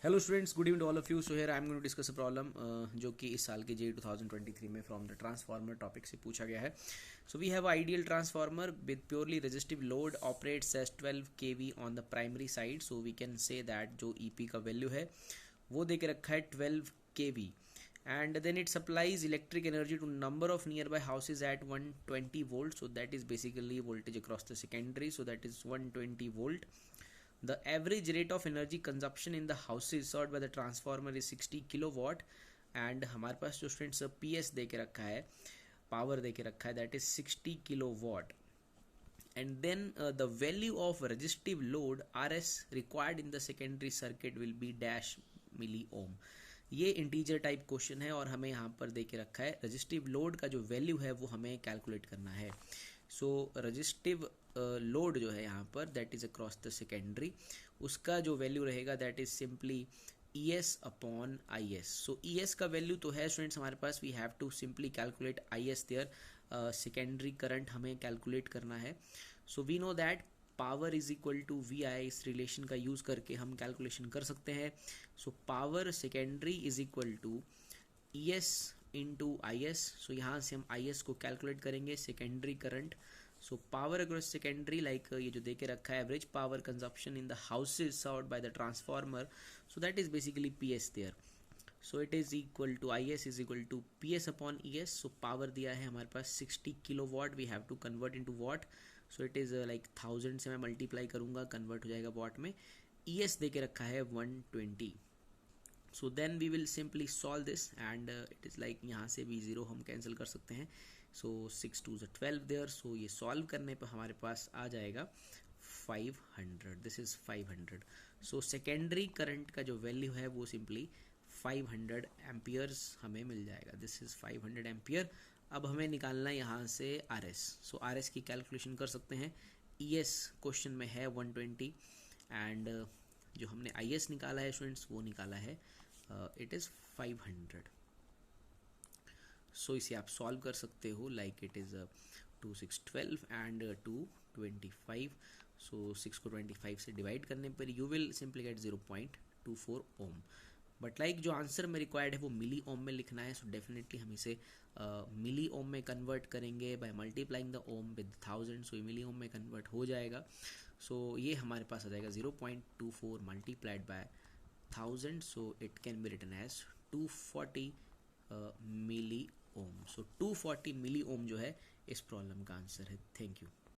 Hello students, good evening to all of you. So here I am going to discuss a problem जो कि इस साल के जे 2023 में फ्रॉम द ट्रांसफार्मर टॉपिक से पूछा गया है. So we have ideal transformer with purely resistive load operates as 12 kV on the primary side. So we can say that जो ईपी का वैल्यू है वो दे के रखा है 12 kV and then it supplies electric energy to number of nearby houses at 120 volts. So that is basically voltage across the secondary, so that is 120 volt. The average rate of energy consumption in the houses served by the transformer is 60 kilowatt and हमारे पास जो students PS दे के रखा है, power दे के रखा है, that is 60 kilowatt. And then the value of resistive load RS required in the secondary circuit will be dash milli ohm. ये integer type question है और हमें यहाँ पर दे के रखा है रजिस्टिव लोड का जो वैल्यू है वो हमें कैलकुलेट करना है. सो रजिस्टिव लोड जो है यहाँ पर that is across the secondary, उसका जो वैल्यू रहेगा that is simply ES upon IS. So ES का वैल्यू तो है स्टूडेंट्स हमारे पास, we have to simply calculate IS there. Secondary current हमें कैलकुलेट करना है. So we know that power is equal to VI. इस रिलेशन का यूज़ करके हम कैलकुलेशन कर सकते हैं. So power secondary is equal to ES into IS. सो यहाँ से हम IS को कैलकुलेट करेंगे, secondary current. So power across secondary like ये जो दे के रखा है average power consumption in the houses served by the transformer, so that is basically PS there. So it is equal to IS is equal to PS upon ES. So power दिया है हमारे पास 60 kilowatt, we have to convert into watt. So it is like 1000 से मैं multiply करूँगा, convert हो जाएगा what में. ES दे के रखा है 120. So then we will simply solve this and it is like यहाँ से भी ज़ीरो हम कैंसिल कर सकते हैं. सो 6 2 12 देयर. सो ये सॉल्व करने पर हमारे पास आ जाएगा 500. This is 500. So secondary current का जो वैल्यू है वो सिंपली 500 एम्पियर्स हमें मिल जाएगा. This is 500 ampere. अब हमें निकालना है यहाँ से RS. सो RS की कैलकुलेशन कर सकते हैं. ES क्वेश्चन में है 120 एंड जो हमने IS निकाला है स्टूडेंट्स वो निकाला है इट इज़ 500. सो इसे आप सॉल्व कर सकते हो like it is 2 6 12 and 2 25. So 6 को 25 से डिवाइड करने पर you will simply get 0.24 ohm. But like जो आंसर में रिक्वायर्ड है वो मिली ओम में लिखना है. सो डेफिनेटली हम इसे मिली ओम में कन्वर्ट करेंगे by multiplying the ohm with 1000. So ये मिली ओम में कन्वर्ट हो जाएगा. सो ये हमारे पास आ जाएगा 0.24 multiplied by 1000. So it can be written as 240 milli ohm. So 240 milli ohm जो है इस प्रॉब्लम का आंसर है. Thank you.